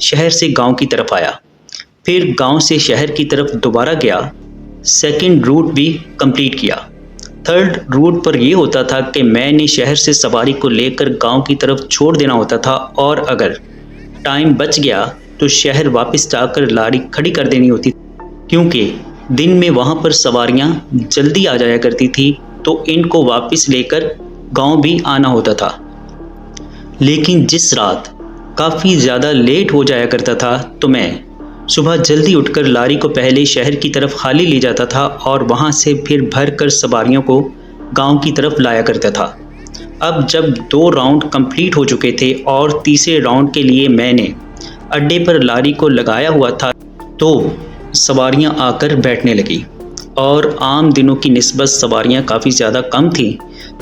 شہر سے گاؤں کی طرف آیا، پھر گاؤں سے شہر کی طرف دوبارہ گیا، سیکنڈ روٹ بھی کمپلیٹ کیا۔ تھرڈ روٹ پر یہ ہوتا تھا کہ میں نے شہر سے سواری کو لے کر گاؤں کی طرف چھوڑ دینا ہوتا تھا، اور اگر ٹائم بچ گیا تو شہر واپس جا کر لاری کھڑی کر دینی ہوتی، کیونکہ دن میں وہاں پر سواریاں جلدی آ جایا کرتی تھی تو ان کو واپس لے کر گاؤں بھی آنا ہوتا تھا۔ لیکن جس رات کافی زیادہ لیٹ ہو جایا کرتا تھا تو میں صبح جلدی اٹھ کر لاری کو پہلے شہر کی طرف خالی لے جاتا تھا اور وہاں سے پھر بھر کر سواریوں کو گاؤں کی طرف لایا کرتا تھا۔ اب جب 2 راؤنڈ کمپلیٹ ہو چکے تھے اور تیسرے راؤنڈ کے لیے میں نے اڈے پر لاری کو لگایا ہوا تھا تو سواریاں آ کر بیٹھنے لگی، اور عام دنوں کی نسبت سواریاں کافی زیادہ کم تھیں۔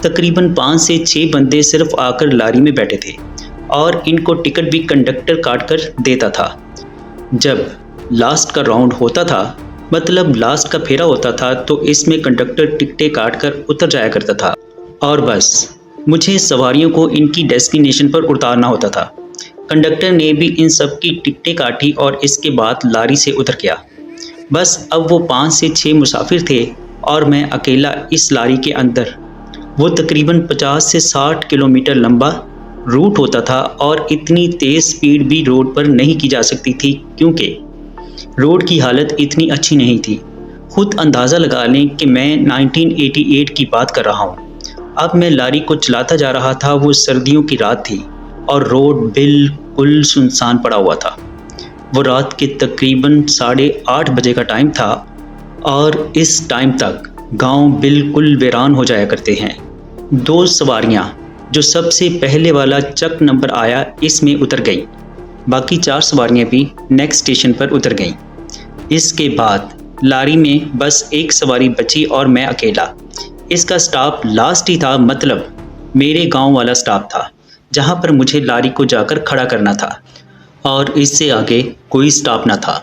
تقریباً 5 سے 6 بندے صرف آ کر لاری میں بیٹھے تھے، اور ان کو ٹکٹ بھی کنڈکٹر کاٹ کر دیتا تھا۔ جب لاسٹ کا راؤنڈ ہوتا تھا، مطلب لاسٹ کا پھیرا ہوتا تھا، تو اس میں کنڈکٹر ٹکٹیں کاٹ کر اتر جایا کرتا تھا، اور بس مجھے سواریوں کو ان کی ڈیسٹینیشن پر اتارنا ہوتا تھا۔ کنڈکٹر نے بھی ان سب کی ٹکٹیں کاٹی اور اس کے بعد لاری سے اتر گیا۔ بس اب وہ 5 سے 6 مسافر تھے اور میں اکیلا اس لاری کے اندر۔ وہ تقریباً 50 سے 60 کلومیٹر لمبا روٹ ہوتا تھا، اور اتنی تیز سپیڈ بھی روڈ پر نہیں کی جا سکتی تھی کیونکہ روڈ کی حالت اتنی اچھی نہیں تھی۔ خود اندازہ لگا لیں کہ میں 1988 کی بات کر رہا ہوں۔ اب میں لاری کو چلاتا جا رہا تھا۔ وہ سردیوں کی رات تھی اور روڈ بالکل سنسان پڑا ہوا تھا۔ وہ رات کے تقریباً 8:30 بجے کا ٹائم تھا، اور اس ٹائم تک گاؤں بالکل ویران ہو جایا کرتے ہیں۔ 2 سواریاں جو سب سے پہلے والا چک نمبر آیا اس میں اتر گئیں، باقی 4 سواریاں بھی نیکسٹ اسٹیشن پر اتر گئیں۔ اس کے بعد لاری میں بس ایک سواری بچی اور میں اکیلا۔ اس کا سٹاپ لاسٹ ہی تھا، مطلب میرے گاؤں والا سٹاپ تھا جہاں پر مجھے لاری کو جا کر کھڑا کرنا تھا، اور اس سے آگے کوئی سٹاپ نہ تھا۔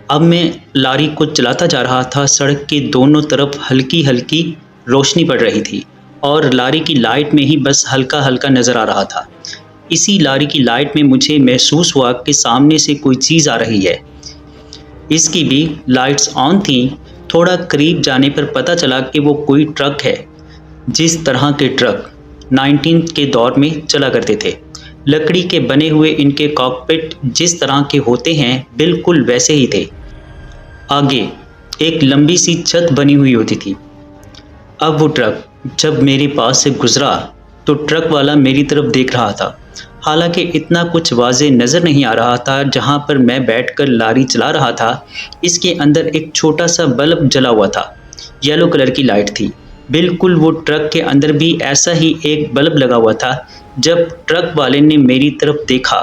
اب میں لاری کو چلاتا جا رہا تھا۔ سڑک کے دونوں طرف ہلکی ہلکی روشنی پڑ رہی تھی، اور لاری کی لائٹ میں ہی بس ہلکا ہلکا نظر آ رہا تھا۔ اسی لاری کی لائٹ میں مجھے محسوس ہوا کہ سامنے سے کوئی چیز آ رہی ہے۔ اس کی بھی لائٹس آن تھیں۔ تھوڑا قریب جانے پر پتہ چلا کہ وہ کوئی ٹرک ہے، جس طرح کے ٹرک 19 کے دور میں چلا کرتے تھے۔ لکڑی کے بنے ہوئے ان کے کاکپٹ جس طرح کے ہوتے ہیں بالکل ویسے ہی تھے۔ آگے ایک لمبی سی چھت بنی ہوئی ہوتی تھی۔ اب وہ ٹرک جب میرے پاس سے گزرا تو ٹرک والا میری طرف دیکھ رہا تھا، حالانکہ اتنا کچھ واضح نظر نہیں آ رہا تھا۔ جہاں پر میں بیٹھ کر لاری چلا رہا تھا اس کے اندر ایک چھوٹا سا بلب جلا ہوا تھا، یلو کلر کی لائٹ تھی۔ بالکل وہ ٹرک کے اندر بھی ایسا ہی ایک بلب لگا ہوا تھا۔ جب ٹرک والے نے میری طرف دیکھا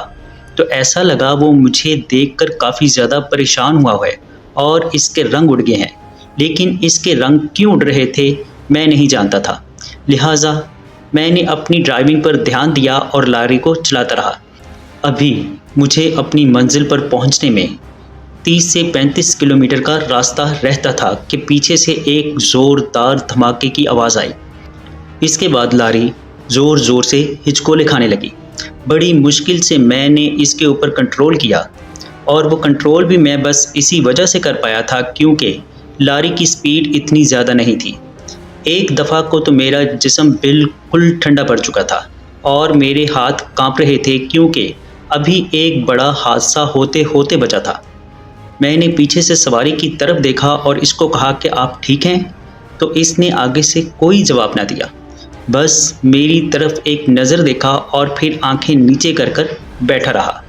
تو ایسا لگا وہ مجھے دیکھ کر کافی زیادہ پریشان ہوا ہے اور اس کے رنگ اڑ گئے ہیں، لیکن اس کے رنگ کیوں اڑ رہے تھے میں نہیں جانتا تھا۔ لہٰذا میں نے اپنی ڈرائیونگ پر دھیان دیا اور لاری کو چلاتا رہا۔ ابھی مجھے اپنی منزل پر پہنچنے میں 30 سے 35 کلومیٹر کا راستہ رہتا تھا کہ پیچھے سے ایک زوردار دھماکے کی آواز آئی۔ اس کے بعد لاری زور زور سے ہچکولے کھانے لگی۔ بڑی مشکل سے میں نے اس کے اوپر کنٹرول کیا، اور وہ کنٹرول بھی میں بس اسی وجہ سے کر پایا تھا کیونکہ لاری کی سپیڈ اتنی زیادہ نہیں تھی۔ ایک دفعہ کو تو میرا جسم بالکل ٹھنڈا پڑ چکا تھا اور میرے ہاتھ کانپ رہے تھے کیونکہ ابھی ایک بڑا حادثہ ہوتے ہوتے بچا تھا۔ میں نے پیچھے سے سواری کی طرف دیکھا اور اس کو کہا کہ آپ ٹھیک ہیں؟ تو اس نے آگے سے کوئی جواب نہ دیا، بس میری طرف ایک نظر دیکھا اور پھر آنکھیں نیچے کر کر بیٹھا رہا۔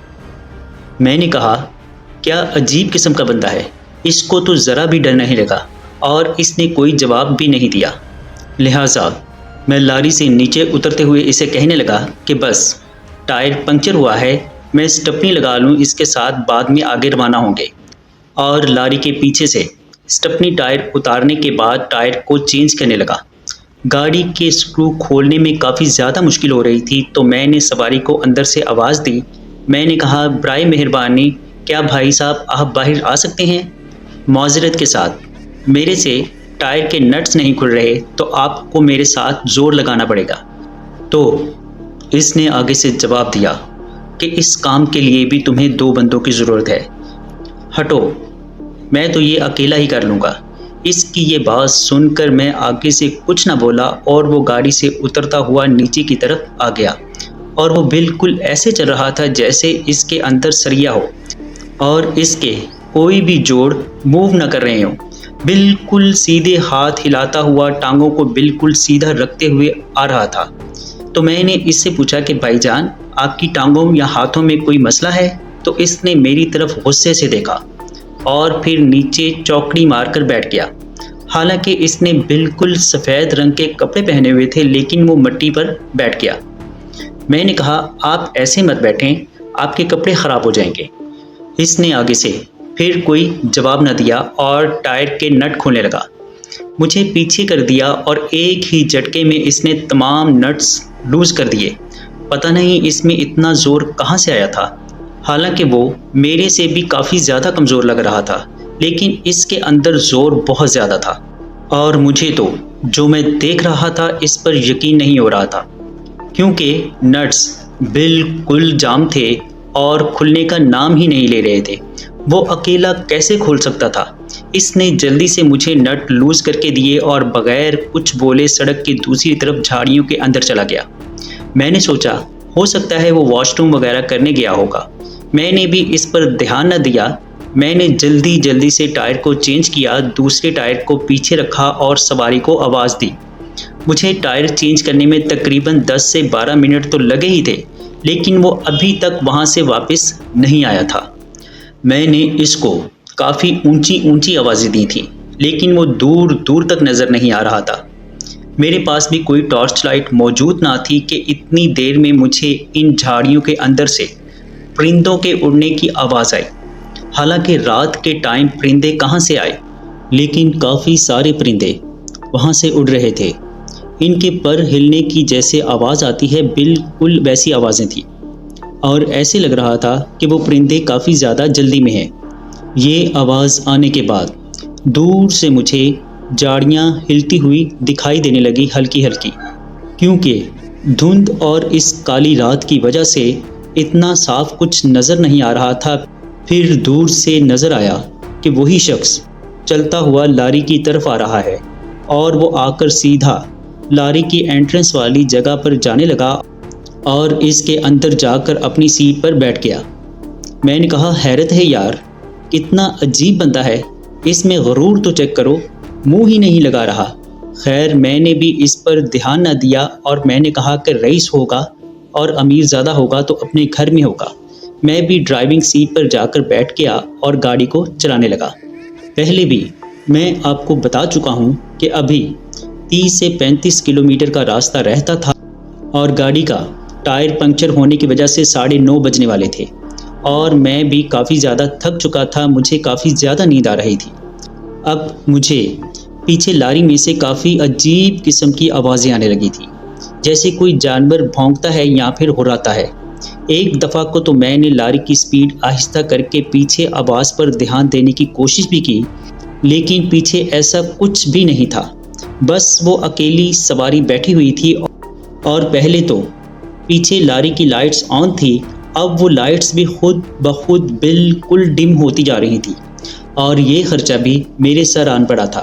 میں نے کہا کیا عجیب قسم کا بندہ ہے، اس کو تو ذرا بھی ڈر نہیں لگا، اور اس نے کوئی جواب بھی نہیں دیا۔ لہٰذا میں لاری سے نیچے اترتے ہوئے اسے کہنے لگا کہ بس ٹائر پنکچر ہوا ہے، میں سٹپنی لگا لوں، اس کے ساتھ بعد میں آگے روانہ ہوں گے۔ اور لاری کے پیچھے سے سٹپنی ٹائر اتارنے کے بعد ٹائر کو چینج کرنے لگا۔ گاڑی کے سکرو کھولنے میں کافی زیادہ مشکل ہو رہی تھی تو میں نے سواری کو اندر سے آواز دی۔ میں نے کہا برائے مہربانی کیا بھائی صاحب آپ باہر آ سکتے ہیں؟ معذرت کے ساتھ میرے سے ٹائر کے نٹس نہیں کھل رہے تو آپ کو میرے ساتھ زور لگانا پڑے گا۔ تو اس نے آگے سے جواب دیا کہ اس کام کے لیے بھی تمہیں 2 بندوں کی ضرورت ہے۔ ہٹو، میں تو یہ اکیلا ہی کر لوں گا۔ اس کی یہ بات سن کر میں آگے سے کچھ نہ بولا اور وہ گاڑی سے اترتا ہوا نیچے کی طرف آ گیا، اور وہ بالکل ایسے چل رہا تھا جیسے اس کے اندر سریا ہو اور اس کے کوئی بھی جوڑ موو نہ کر رہے ہوں۔ بالکل سیدھے ہاتھ ہلاتا ہوا ٹانگوں کو بالکل سیدھا رکھتے ہوئے آ رہا تھا۔ تو میں نے اس سے پوچھا کہ بھائی جان، آپ کی ٹانگوں یا ہاتھوں میں کوئی مسئلہ ہے؟ تو اس نے میری طرف غصے سے دیکھا اور پھر نیچے چوکڑی مار کر بیٹھ گیا۔ حالانکہ اس نے بالکل سفید رنگ کے کپڑے پہنے ہوئے تھے، لیکن وہ مٹی پر بیٹھ گیا۔ میں نے کہا، آپ ایسے مت بیٹھیں، آپ کے کپڑے خراب ہو جائیں گے۔ اس نے آگے سے پھر کوئی جواب نہ دیا اور ٹائر کے نٹ کھولنے لگا۔ مجھے پیچھے کر دیا اور ایک ہی جھٹکے میں اس نے تمام نٹس لوز کر دیے۔ پتہ نہیں اس میں اتنا زور کہاں سے آیا تھا۔ حالانکہ وہ میرے سے بھی کافی زیادہ کمزور لگ رہا تھا، لیکن اس کے اندر زور بہت زیادہ تھا، اور مجھے تو جو میں دیکھ رہا تھا اس پر یقین نہیں ہو رہا تھا، کیونکہ نٹس بالکل جام تھے اور کھلنے کا نام ہی نہیں لے رہے تھے۔ وہ اکیلا کیسے کھول سکتا تھا؟ اس نے جلدی سے مجھے نٹ لوز کر کے دیے اور بغیر کچھ بولے سڑک کی دوسری طرف جھاڑیوں کے اندر چلا گیا۔ میں نے سوچا ہو سکتا ہے وہ واش روم وغیرہ کرنے گیا ہوگا۔ میں نے بھی اس پر دھیان نہ دیا۔ میں نے جلدی سے ٹائر کو چینج کیا، دوسرے ٹائر کو پیچھے رکھا اور سواری کو آواز دی۔ مجھے ٹائر چینج کرنے میں تقریباً 10 سے 12 منٹ تو لگے ہی تھے، لیکن وہ ابھی تک وہاں سے واپس نہیں آیا تھا۔ میں نے اس کو کافی اونچی آوازیں دی تھی، لیکن وہ دور تک نظر نہیں آ رہا تھا۔ میرے پاس بھی کوئی ٹارچ لائٹ موجود نہ تھی کہ اتنی دیر میں مجھے ان جھاڑیوں کے اندر سے پرندوں کے اڑنے کی آواز آئی۔ حالانکہ رات کے ٹائم پرندے کہاں سے آئے، لیکن کافی سارے پرندے وہاں سے اڑ رہے تھے۔ ان کے پر ہلنے کی جیسے آواز آتی ہے، بالکل ویسی آوازیں تھیں، اور ایسے لگ رہا تھا کہ وہ پرندے کافی زیادہ جلدی میں ہیں۔ یہ آواز آنے کے بعد دور سے مجھے جھاڑیاں ہلتی ہوئی دکھائی دینے لگی، ہلکی کیونکہ دھند اور اس کالی رات کی وجہ سے اتنا صاف کچھ نظر نہیں آ رہا تھا۔ پھر دور سے نظر آیا کہ وہی شخص چلتا ہوا لاری کی طرف آ رہا ہے، اور وہ آ کر سیدھا لاری کی انٹرنس والی جگہ پر جانے لگا اور اس کے اندر جا کر اپنی سیٹ پر بیٹھ گیا۔ میں نے کہا، حیرت ہے یار، کتنا عجیب بندہ ہے، اس میں غرور تو چیک کرو، منہ ہی نہیں لگا رہا۔ خیر، میں نے بھی اس پر دھیان نہ دیا اور میں نے کہا کہ رئیس ہوگا اور امیر زادہ ہوگا تو اپنے گھر میں ہوگا۔ میں بھی ڈرائیونگ سیٹ پر جا کر بیٹھ گیا اور گاڑی کو چلانے لگا۔ پہلے بھی میں آپ کو بتا چکا ہوں کہ ابھی 30 سے 35 کلومیٹر کا راستہ رہتا تھا اور گاڑی کا ٹائر پنکچر ہونے کی وجہ سے 9:30 بجنے والے تھے، اور میں بھی کافی زیادہ تھک چکا تھا، مجھے کافی زیادہ نیند آ رہی تھی۔ اب مجھے پیچھے لاری میں سے کافی عجیب قسم کی آوازیں آنے لگی تھی، جیسے کوئی جانور بھونکتا ہے یا پھر ہراتا ہے۔ ایک دفعہ کو تو میں نے لاری کی سپیڈ آہستہ کر کے پیچھے آواز پر دھیان دینے کی کوشش بھی کی، لیکن پیچھے ایسا کچھ بھی نہیں تھا، بس وہ اکیلی سواری بیٹھی ہوئی تھی، اور پہلے تو پیچھے لاری کی لائٹس آن تھی، اب وہ لائٹس بھی خود بخود بالکل ڈم ہوتی جا رہی تھی، اور یہ خرچہ بھی میرے سر آن پڑا تھا،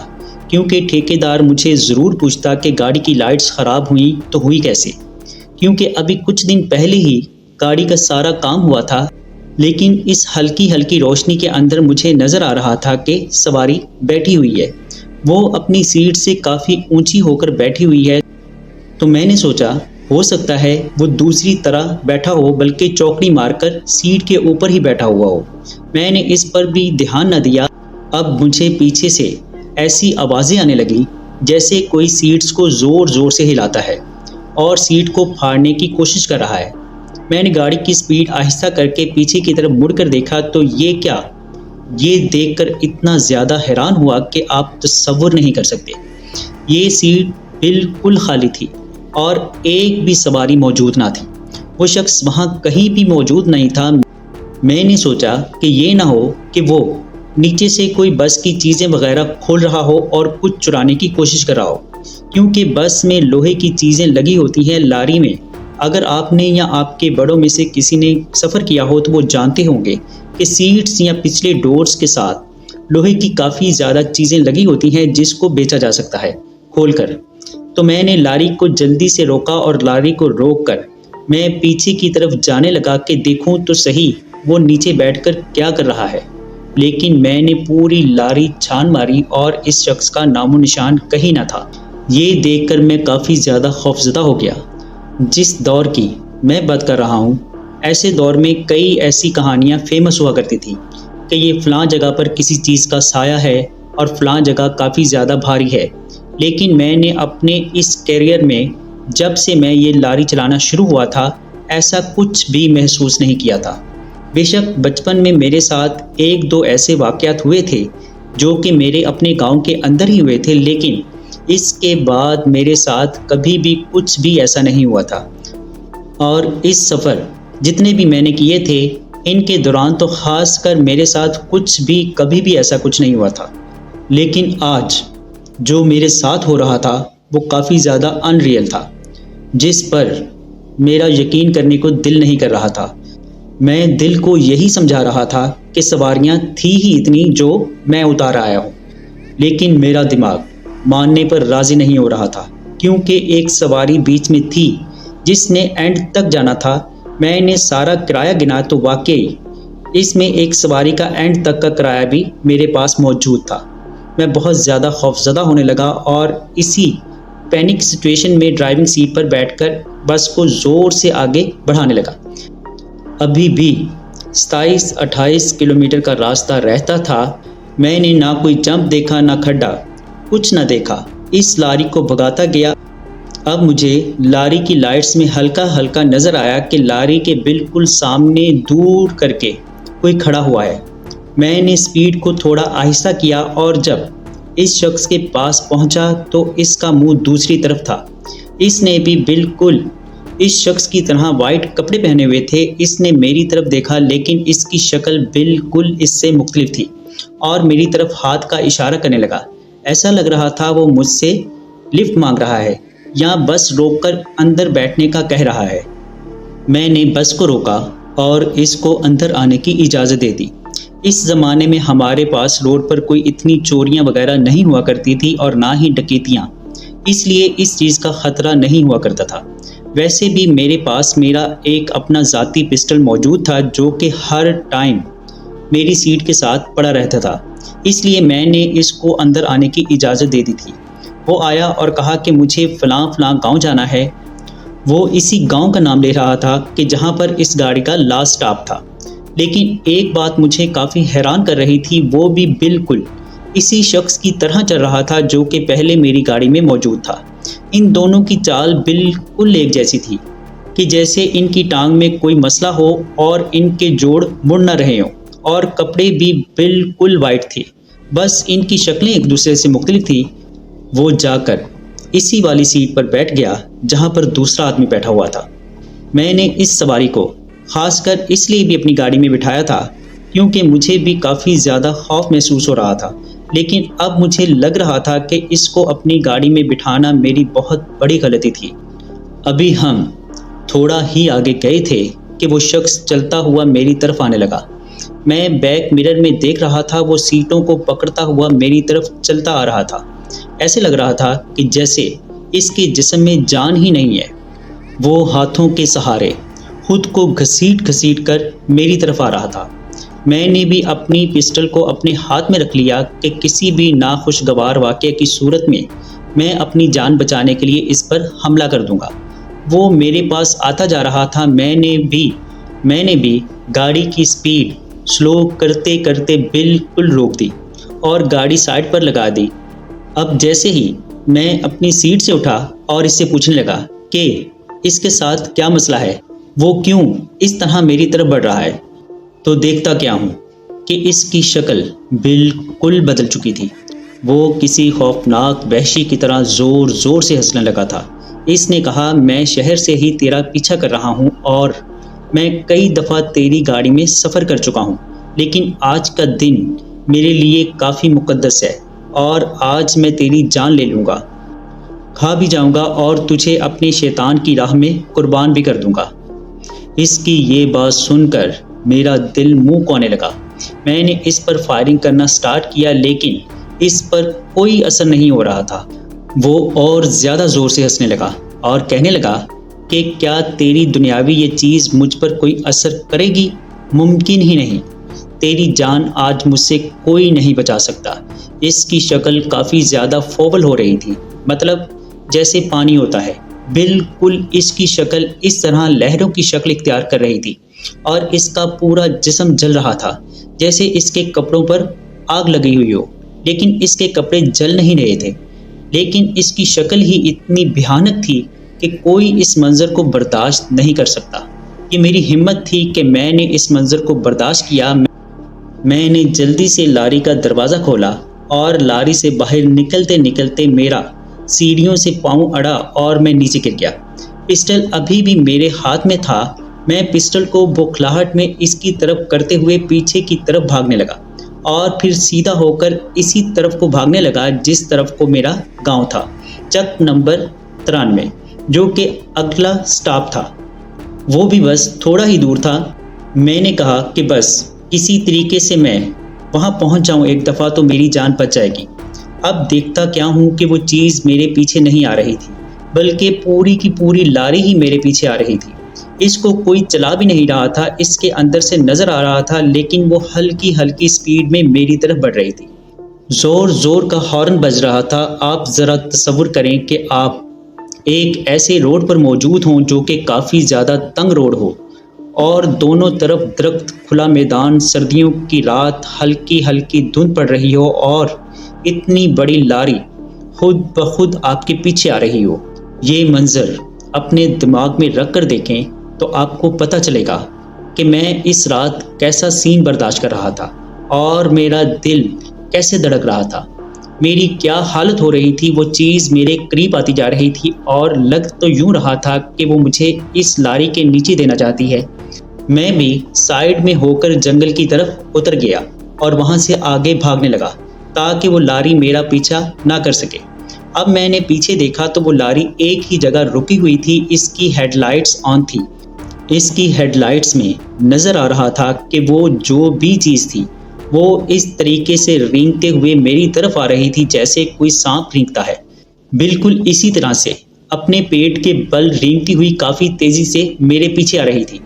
کیونکہ ٹھیکیدار مجھے ضرور پوچھتا کہ گاڑی کی لائٹس خراب ہوئیں تو ہوئی کیسے، کیونکہ ابھی کچھ دن پہلے ہی گاڑی کا سارا کام ہوا تھا۔ لیکن اس ہلکی روشنی کے اندر مجھے نظر آ رہا تھا کہ سواری بیٹھی ہوئی ہے، وہ اپنی سیٹ سے کافی اونچی ہو کر بیٹھی ہوئی ہے، تو میں نے سوچا ہو سکتا ہے وہ دوسری طرح بیٹھا ہو، بلکہ چوکڑی مار کر سیٹ کے اوپر ہی بیٹھا ہوا ہو۔ میں نے اس پر بھی دھیان نہ دیا۔ اب مجھے پیچھے سے ایسی آوازیں آنے لگی جیسے کوئی سیٹس کو زور سے ہلاتا ہے اور سیٹ کو پھاڑنے کی کوشش کر رہا ہے۔ میں نے گاڑی کی سپیڈ آہستہ کر کے پیچھے کی طرف مڑ کر دیکھا تو یہ دیکھ کر اتنا زیادہ حیران ہوا کہ آپ تصور نہیں کر سکتے۔ یہ سیٹ بالکل خالی تھی اور ایک بھی سواری موجود نہ تھی، وہ شخص وہاں کہیں بھی موجود نہیں تھا۔ میں نے سوچا کہ یہ نہ ہو کہ وہ نیچے سے کوئی بس کی چیزیں وغیرہ کھول رہا ہو اور کچھ چرانے کی کوشش کر رہا ہو، کیونکہ بس میں لوہے کی چیزیں لگی ہوتی ہیں، لاری میں اگر آپ نے یا آپ کے بڑوں میں سے کسی نے سفر کیا ہو تو وہ جانتے ہوں گے کہ سیٹس یا پچھلے ڈورز کے ساتھ لوہے کی کافی زیادہ چیزیں لگی ہوتی ہیں جس کو بیچا جا سکتا ہے کھول کر۔ تو میں نے لاری کو جلدی سے روکا اور لاری کو روک کر میں پیچھے کی طرف جانے لگا کہ دیکھوں تو صحیح وہ نیچے بیٹھ کر کیا کر رہا ہے، لیکن میں نے پوری لاری چھان ماری اور اس شخص کا نام و نشان کہیں نہ تھا۔ یہ دیکھ کر میں کافی زیادہ خوفزدہ ہو گیا۔ جس دور کی میں بات کر رہا ہوں، ایسے دور میں کئی ایسی کہانیاں فیمس ہوا کرتی تھی کہ یہ فلاں جگہ پر کسی چیز کا سایہ ہے اور فلاں جگہ کافی زیادہ بھاری ہے، لیکن میں نے اپنے اس کیریئر میں جب سے میں یہ لاری چلانا شروع ہوا تھا ایسا کچھ بھی محسوس نہیں کیا تھا۔ بے شک بچپن میں میرے ساتھ ایک دو ایسے واقعات ہوئے تھے جو کہ میرے اپنے گاؤں کے اندر ہی ہوئے تھے، لیکن اس کے بعد میرے ساتھ کبھی بھی کچھ بھی ایسا نہیں ہوا تھا۔ اور اس سفر جتنے بھی میں نے کیے تھے ان کے دوران تو خاص کر میرے ساتھ کچھ بھی کبھی بھی ایسا کچھ نہیں ہوا تھا، لیکن آج جو میرے ساتھ ہو رہا تھا وہ کافی زیادہ ان ریئل تھا، جس پر میرا یقین کرنے کو دل نہیں کر رہا تھا۔ میں دل کو یہی سمجھا رہا تھا کہ سواریاں تھی ہی اتنی جو میں اتار آیا ہوں، لیکن میرا دماغ ماننے پر راضی نہیں ہو رہا تھا، کیونکہ ایک سواری بیچ میں تھی جس نے اینڈ تک جانا تھا۔ میں نے سارا کرایہ گنا تو واقعی اس میں ایک سواری کا اینڈ تک کا کرایہ بھی میرے پاس موجود تھا۔ میں بہت زیادہ خوفزدہ ہونے لگا اور اسی پینک سچویشن میں ڈرائیونگ سیٹ پر بیٹھ کر بس کو زور سے آگے بڑھانے لگا۔ ابھی بھی 27-28 کلومیٹر کا راستہ رہتا تھا۔ میں نے نہ کوئی جمپ دیکھا نہ کھڈا، کچھ نہ دیکھا، اس لاری کو بھگاتا گیا۔ اب مجھے لاری کی لائٹس میں ہلکا ہلکا نظر آیا کہ لاری کے بالکل سامنے دور کر کے کوئی کھڑا ہوا ہے۔ میں نے سپیڈ کو تھوڑا آہستہ کیا اور جب اس شخص کے پاس پہنچا تو اس کا منہ دوسری طرف تھا۔ اس نے بھی بالکل اس شخص کی طرح وائٹ کپڑے پہنے ہوئے تھے۔ اس نے میری طرف دیکھا لیکن اس کی شکل بالکل اس سے مختلف تھی اور میری طرف ہاتھ کا اشارہ کرنے لگا۔ ایسا لگ رہا تھا وہ مجھ سے لفٹ مانگ رہا ہے یا بس روک کر اندر بیٹھنے کا کہہ رہا ہے۔ میں نے بس کو روکا اور اس کو اندر آنے کی اجازت دے دی۔ اس زمانے میں ہمارے پاس روڈ پر کوئی اتنی چوریاں وغیرہ نہیں ہوا کرتی تھی اور نہ ہی ڈکیتیاں، اس لیے اس چیز کا خطرہ نہیں ہوا کرتا تھا۔ ویسے بھی میرے پاس میرا ایک اپنا ذاتی پسٹل موجود تھا جو کہ ہر ٹائم میری سیٹ کے ساتھ پڑا رہتا تھا، اس لیے میں نے اس کو اندر آنے کی اجازت دے دی تھی۔ وہ آیا اور کہا کہ مجھے فلاں فلاں گاؤں جانا ہے۔ وہ اسی گاؤں کا نام لے رہا تھا کہ جہاں پر اس گاڑی کا لاسٹ سٹاپ تھا، لیکن ایک بات مجھے کافی حیران کر رہی تھی، وہ بھی بالکل اسی شخص کی طرح چل رہا تھا جو کہ پہلے میری گاڑی میں موجود تھا۔ ان دونوں کی چال بالکل ایک جیسی تھی کہ جیسے ان کی ٹانگ میں کوئی مسئلہ ہو اور ان کے جوڑ مڑ نہ رہے ہوں، اور کپڑے بھی بالکل وائٹ تھے، بس ان کی شکلیں ایک دوسرے سے مختلف تھی۔ وہ جا کر اسی والی سیٹ پر بیٹھ گیا جہاں پر دوسرا آدمی بیٹھا ہوا تھا۔ میں نے اس سواری کو خاص کر اس لیے بھی اپنی گاڑی میں بٹھایا تھا کیونکہ مجھے بھی کافی زیادہ خوف محسوس ہو رہا تھا، لیکن اب مجھے لگ رہا تھا کہ اس کو اپنی گاڑی میں بٹھانا میری بہت بڑی غلطی تھی۔ ابھی ہم تھوڑا ہی آگے گئے تھے کہ وہ شخص چلتا ہوا میری طرف آنے لگا۔ میں بیک مرر میں دیکھ رہا تھا وہ سیٹوں کو پکڑتا ہوا میری طرف چلتا آ رہا تھا۔ ایسے لگ رہا تھا کہ جیسے اس کے جسم میں جان ہی نہیں ہے۔ وہ ہاتھوں کے سہارے خود کو گھسیٹ گھسیٹ کر میری طرف آ رہا تھا۔ میں نے بھی اپنی پسٹل کو اپنے ہاتھ میں رکھ لیا کہ کسی بھی ناخوشگوار واقعے کی صورت میں میں اپنی جان بچانے کے لیے اس پر حملہ کر دوں گا۔ وہ میرے پاس آتا جا رہا تھا۔ میں نے بھی گاڑی کی سپیڈ سلو کرتے کرتے بالکل روک دی اور گاڑی سائڈ پر لگا دی۔ اب جیسے ہی میں اپنی سیٹ سے اٹھا اور اس سے پوچھنے لگا کہ اس کے ساتھ کیا مسئلہ ہے، وہ کیوں اس طرح میری طرف بڑھ رہا ہے، تو دیکھتا کیا ہوں کہ اس کی شکل بالکل بدل چکی تھی۔ وہ کسی خوفناک وحشی کی طرح زور زور سے ہنسنے لگا تھا۔ اس نے کہا، میں شہر سے ہی تیرا پیچھا کر رہا ہوں اور میں کئی دفعہ تیری گاڑی میں سفر کر چکا ہوں، لیکن آج کا دن میرے لیے کافی مقدس ہے اور آج میں تیری جان لے لوں گا۔ کھا بھی جاؤں گا اور تجھے اپنے شیطان کی راہ میں قربان بھی کر دوں گا۔ اس کی یہ بات سن کر میرا دل منہ کونے لگا۔ میں نے اس پر فائرنگ کرنا سٹارٹ کیا لیکن اس پر کوئی اثر نہیں ہو رہا تھا۔ وہ اور زیادہ زور سے ہنسنے لگا اور کہنے لگا کہ کیا تیری دنیاوی یہ چیز مجھ پر کوئی اثر کرے گی؟ ممکن ہی نہیں، تیری جان آج مجھ سے کوئی نہیں بچا سکتا۔ اس کی شکل کافی زیادہ فوبل ہو رہی تھی، مطلب جیسے پانی ہوتا ہے، بالکل اس کی شکل اس طرح لہروں کی شکل اختیار کر رہی تھی اور اس کا پورا جسم جل رہا تھا جیسے اس کے کپڑوں پر آگ لگی ہوئی ہو، لیکن اس کے کپڑے جل نہیں رہے تھے۔ لیکن اس کی شکل ہی اتنی بھیانک تھی کہ کوئی اس منظر کو برداشت نہیں کر سکتا۔ یہ میری ہمت تھی کہ میں نے اس منظر کو برداشت کیا۔ میں نے جلدی سے لاری کا دروازہ کھولا اور لاری سے باہر نکلتے نکلتے میرا سیڑھیوں سے پاؤں اڑا اور میں نیچے گر گیا۔ پسٹل ابھی بھی میرے ہاتھ میں تھا۔ میں پسٹل کو بوکھلاہٹ میں اس کی طرف کرتے ہوئے پیچھے کی طرف بھاگنے لگا اور پھر سیدھا ہو کر اسی طرف کو بھاگنے لگا جس طرف کو میرا گاؤں تھا، چک نمبر 93، جو کہ اگلا سٹاپ تھا۔ وہ بھی بس تھوڑا ہی دور تھا۔ میں نے کہا کہ بس کسی طریقے سے میں وہاں پہنچ جاؤں، ایک دفعہ تو میری جان بچ جائے گی۔ اب دیکھتا کیا ہوں کہ وہ چیز میرے پیچھے نہیں آ رہی تھی بلکہ پوری کی پوری لاری ہی میرے پیچھے آ رہی تھی۔ اس کو کوئی چلا بھی نہیں رہا تھا، اس کے اندر سے نظر آ رہا تھا، لیکن وہ ہلکی ہلکی سپیڈ میں میری طرف بڑھ رہی تھی۔ زور زور کا ہارن بج رہا تھا۔ آپ ذرا تصور کریں کہ آپ ایک ایسے روڈ پر موجود ہوں جو کہ کافی زیادہ تنگ روڈ ہو اور دونوں طرف درخت، کھلا میدان، سردیوں کی رات، ہلکی ہلکی دھند پڑ رہی ہو اور اتنی بڑی لاری خود بخود آپ کے پیچھے آ رہی ہو۔ یہ منظر اپنے دماغ میں رکھ کر دیکھیں تو آپ کو پتہ چلے گا کہ میں اس رات کیسا سین برداشت کر رہا تھا اور میرا دل کیسے دھڑک رہا تھا، میری کیا حالت ہو رہی تھی۔ وہ چیز میرے قریب آتی جا رہی تھی اور لگ تو یوں رہا تھا کہ وہ مجھے اس لاری کے نیچے دینا چاہتی ہے۔ میں بھی سائیڈ میں ہو کر جنگل کی طرف اتر گیا اور وہاں سے آگے بھاگنے لگا تاکہ وہ لاری میرا پیچھا نہ کر سکے۔ اب میں نے پیچھے دیکھا تو وہ لاری ایک ہی جگہ رکی ہوئی تھی، اس کی ہیڈ لائٹس آن تھی۔ اس کی ہیڈ لائٹس میں نظر آ رہا تھا کہ وہ جو بھی چیز تھی وہ اس طریقے سے رینگتے ہوئے میری طرف آ رہی تھی جیسے کوئی سانپ رینگتا ہے، بالکل اسی طرح سے اپنے پیٹ کے بل رینگتی ہوئی کافی تیزی سے میرے پیچھے آ رہی تھی۔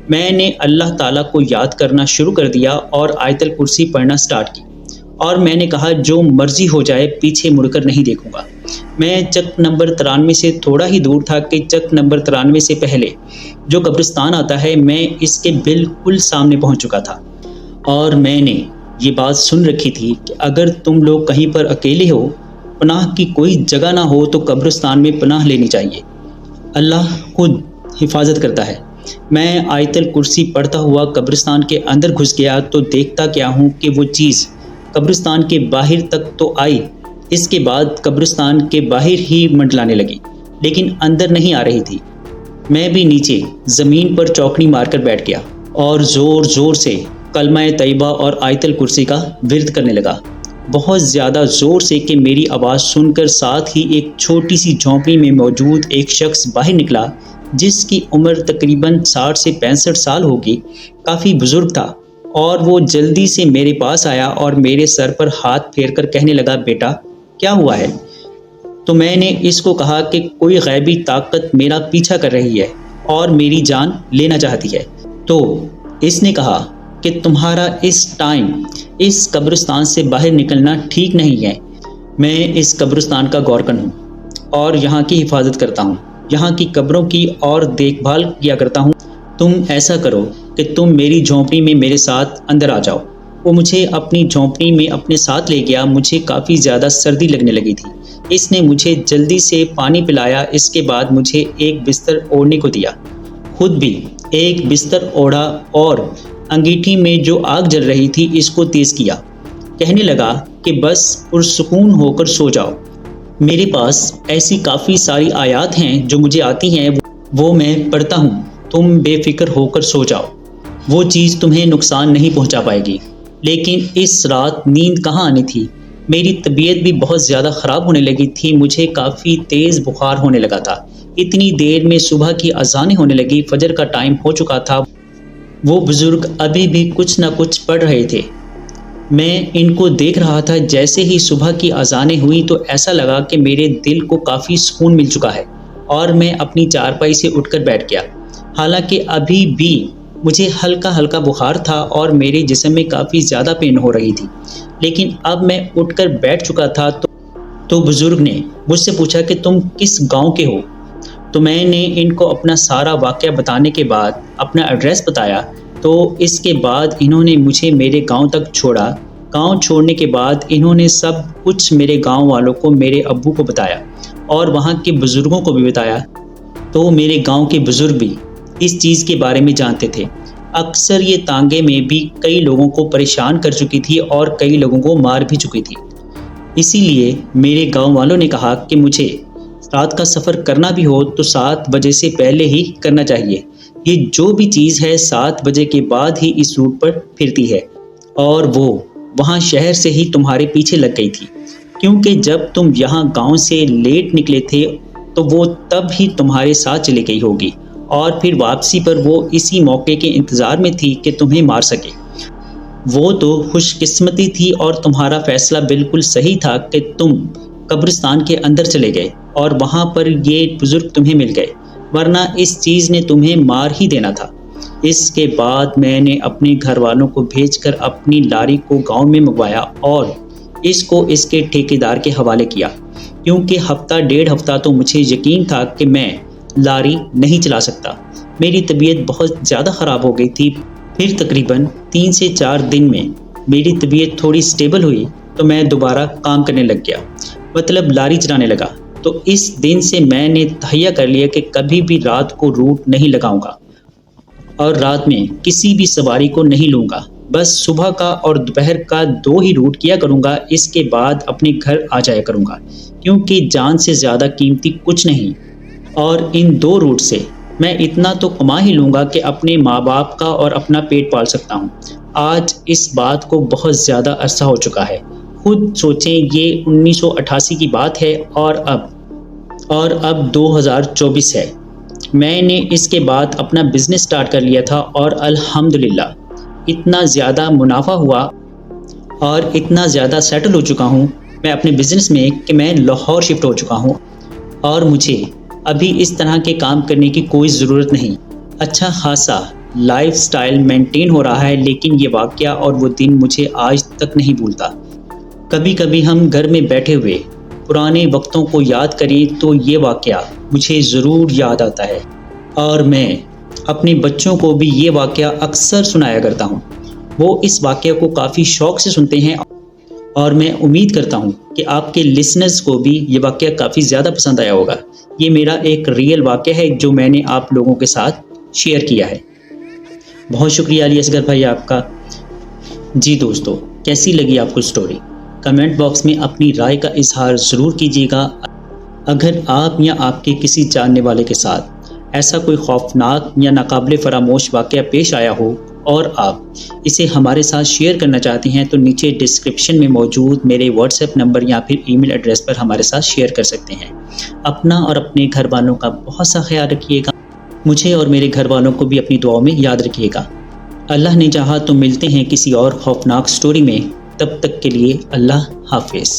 میں نے اللہ تعالیٰ کو یاد کرنا شروع کر دیا اور آیت الکرسی پڑھنا سٹارٹ کی اور میں نے کہا جو مرضی ہو جائے پیچھے مڑ کر نہیں دیکھوں گا۔ میں چک نمبر 93 سے تھوڑا ہی دور تھا کہ چک نمبر 93 سے پہلے جو قبرستان آتا ہے، میں اس کے بالکل سامنے پہنچ چکا تھا اور میں نے یہ بات سن رکھی تھی کہ اگر تم لوگ کہیں پر اکیلے ہو، پناہ کی کوئی جگہ نہ ہو تو قبرستان میں پناہ لینی چاہیے، اللہ خود حفاظت کرتا ہے۔ میں آیت الکرسی پڑھتا ہوا قبرستان کے اندر گھس گیا تو دیکھتا کیا ہوں کہ وہ چیز قبرستان کے باہر تک تو آئی، اس کے بعد قبرستان کے باہر ہی منڈلانے لگی لیکن اندر نہیں آ رہی تھی۔ میں بھی نیچے زمین پر چوکڑی مار کر بیٹھ گیا اور زور زور سے کلمہ طیبہ اور آیت الکرسی کا ورد کرنے لگا، بہت زیادہ زور سے کہ میری آواز سن کر ساتھ ہی ایک چھوٹی سی جھونپڑی میں موجود ایک شخص باہر نکلا جس کی عمر تقریباً 60 سے 65 سال ہوگی، کافی بزرگ تھا، اور وہ جلدی سے میرے پاس آیا اور میرے سر پر ہاتھ پھیر کر کہنے لگا، بیٹا کیا ہوا ہے؟ تو میں نے اس کو کہا کہ کوئی غیبی طاقت میرا پیچھا کر رہی ہے اور میری جان لینا چاہتی ہے۔ تو اس نے کہا کہ تمہارا اس ٹائم اس قبرستان سے باہر نکلنا ٹھیک نہیں ہے۔ میں اس قبرستان کا گورکن ہوں اور یہاں کی حفاظت کرتا ہوں، یہاں کی قبروں کی اور دیکھ بھال کیا کرتا ہوں۔ تم ایسا کرو کہ تم میری جھونپڑی میں میرے ساتھ اندر آ جاؤ۔ وہ مجھے اپنی جھونپڑی میں اپنے ساتھ لے گیا۔ مجھے کافی زیادہ سردی لگنے لگی تھی۔ اس نے مجھے جلدی سے پانی پلایا، اس کے بعد مجھے ایک بستر اوڑھنے کو دیا، خود بھی ایک بستر اوڑھا اور انگیٹھی میں جو آگ جل رہی تھی اس کو تیز کیا۔ کہنے لگا کہ بس پرسکون ہو کر سو جاؤ، میرے پاس ایسی کافی ساری آیات ہیں جو مجھے آتی ہیں، وہ میں پڑھتا ہوں، تم بے فکر ہو کر سو جاؤ، وہ چیز تمہیں نقصان نہیں پہنچا پائے گی۔ لیکن اس رات نیند کہاں آنی تھی؟ میری طبیعت بھی بہت زیادہ خراب ہونے لگی تھی، مجھے کافی تیز بخار ہونے لگا تھا۔ اتنی دیر میں صبح کی اذانیں ہونے لگی، فجر کا ٹائم ہو چکا تھا۔ وہ بزرگ ابھی بھی کچھ نہ کچھ پڑھ رہے تھے۔ میں ان کو دیکھ رہا تھا۔ جیسے ہی صبح کی اذانیں ہوئی تو ایسا لگا کہ میرے دل کو کافی سکون مل چکا ہے، اور میں اپنی چارپائی سے اٹھ کر بیٹھ گیا۔ حالانکہ ابھی بھی مجھے ہلکا ہلکا بخار تھا اور میرے جسم میں کافی زیادہ پین ہو رہی تھی، لیکن اب میں اٹھ کر بیٹھ چکا تھا۔ تو بزرگ نے مجھ سے پوچھا کہ تم کس گاؤں کے ہو؟ تو میں نے ان کو اپنا سارا واقعہ بتانے کے بعد اپنا ایڈریس بتایا۔ تو اس کے بعد انہوں نے مجھے میرے گاؤں تک چھوڑا۔ گاؤں چھوڑنے کے بعد انہوں نے سب کچھ میرے گاؤں والوں کو، میرے ابو کو بتایا اور وہاں کے بزرگوں کو بھی بتایا۔ تو میرے گاؤں کے بزرگ بھی اس چیز کے بارے میں جانتے تھے۔ اکثر یہ تانگے میں بھی کئی لوگوں کو پریشان کر چکی تھی اور کئی لوگوں کو مار بھی چکی تھی۔ اسی لیے میرے گاؤں والوں نے کہا کہ مجھے رات کا سفر کرنا بھی ہو تو 7 بجے سے پہلے ہی کرنا چاہیے۔ یہ جو بھی چیز ہے 7 بجے کے بعد ہی اس روٹ پر پھرتی ہے، اور وہ وہاں شہر سے ہی تمہارے پیچھے لگ گئی تھی، کیونکہ جب تم یہاں گاؤں سے لیٹ نکلے تھے تو وہ تب ہی تمہارے ساتھ چلی گئی ہوگی، اور پھر واپسی پر وہ اسی موقع کے انتظار میں تھی کہ تمہیں مار سکے۔ وہ تو خوش قسمتی تھی اور تمہارا فیصلہ بالکل صحیح تھا کہ تم قبرستان کے اندر چلے گئے اور وہاں پر یہ بزرگ تمہیں مل گئے، ورنہ اس چیز نے تمہیں مار ہی دینا تھا۔ اس کے بعد میں نے اپنے گھر والوں کو بھیج کر اپنی لاری کو گاؤں میں منگوایا اور اس کو اس کے ٹھیکیدار کے حوالے کیا، کیونکہ ہفتہ 1.5 ہفتہ تو مجھے یقین تھا کہ میں لاری نہیں چلا سکتا۔ میری طبیعت بہت زیادہ خراب ہو گئی تھی۔ پھر تقریباً 3 سے 4 دن میں میری طبیعت تھوڑی سٹیبل ہوئی تو میں دوبارہ کام کرنے لگ گیا، مطلب لاری چلانے لگا۔ تو اس دن سے میں نے تہیہ کر لیا کہ کبھی بھی رات کو روٹ نہیں لگاؤں گا اور رات میں کسی بھی سواری کو نہیں لوں گا، بس صبح کا اور دوپہر کا 2 ہی روٹ کیا کروں گا۔ اس کے بعد اپنے گھر آ جایا کروں گا، کیونکہ جان سے زیادہ قیمتی کچھ نہیں، اور ان 2 روٹ سے میں اتنا تو کما ہی لوں گا کہ اپنے ماں باپ کا اور اپنا پیٹ پال سکتا ہوں۔ آج اس بات کو بہت زیادہ عرصہ ہو چکا ہے۔ خود سوچیں، یہ 1988 کی بات ہے اور اب 2024 ہے۔ میں نے اس کے بعد اپنا بزنس سٹارٹ کر لیا تھا اور الحمدللہ اتنا زیادہ منافع ہوا اور اتنا زیادہ سیٹل ہو چکا ہوں میں اپنے بزنس میں کہ میں لاہور شفٹ ہو چکا ہوں، اور مجھے ابھی اس طرح کے کام کرنے کی کوئی ضرورت نہیں۔ اچھا خاصا لائف سٹائل مینٹین ہو رہا ہے، لیکن یہ واقعہ اور وہ دن مجھے آج تک نہیں بھولتا۔ کبھی کبھی ہم گھر میں بیٹھے ہوئے پرانے وقتوں کو یاد کریں تو یہ واقعہ مجھے ضرور یاد آتا ہے، اور میں اپنے بچوں کو بھی یہ واقعہ اکثر سنایا کرتا ہوں۔ وہ اس واقعہ کو کافی شوق سے سنتے ہیں، اور میں امید کرتا ہوں کہ آپ کے لسنرز کو بھی یہ واقعہ کافی زیادہ پسند آیا ہوگا۔ یہ میرا ایک ریئل واقعہ ہے جو میں نے آپ لوگوں کے ساتھ شیئر کیا ہے۔ بہت شکریہ علی اصغر بھائی آپ کا۔ جی دوستو، کیسی لگی آپ کو سٹوری؟ کمنٹ باکس میں اپنی رائے کا اظہار ضرور کیجیے گا۔ اگر آپ یا آپ کے کسی جاننے والے کے ساتھ ایسا کوئی خوفناک یا ناقابل فراموش واقعہ پیش آیا ہو اور آپ اسے ہمارے ساتھ شیئر کرنا چاہتے ہیں تو نیچے ڈسکرپشن میں موجود میرے واٹس ایپ نمبر یا پھر ای میل ایڈریس پر ہمارے ساتھ شیئر کر سکتے ہیں۔ اپنا اور اپنے گھر والوں کا بہت سا خیال رکھیے گا۔ مجھے اور میرے گھر والوں کو بھی اپنی دعاؤں میں یاد رکھیے گا۔ اللہ نے چاہا تو ملتے ہیں کسی اور خوفناک سٹوری میں، تب تک کے لیے اللہ حافظ۔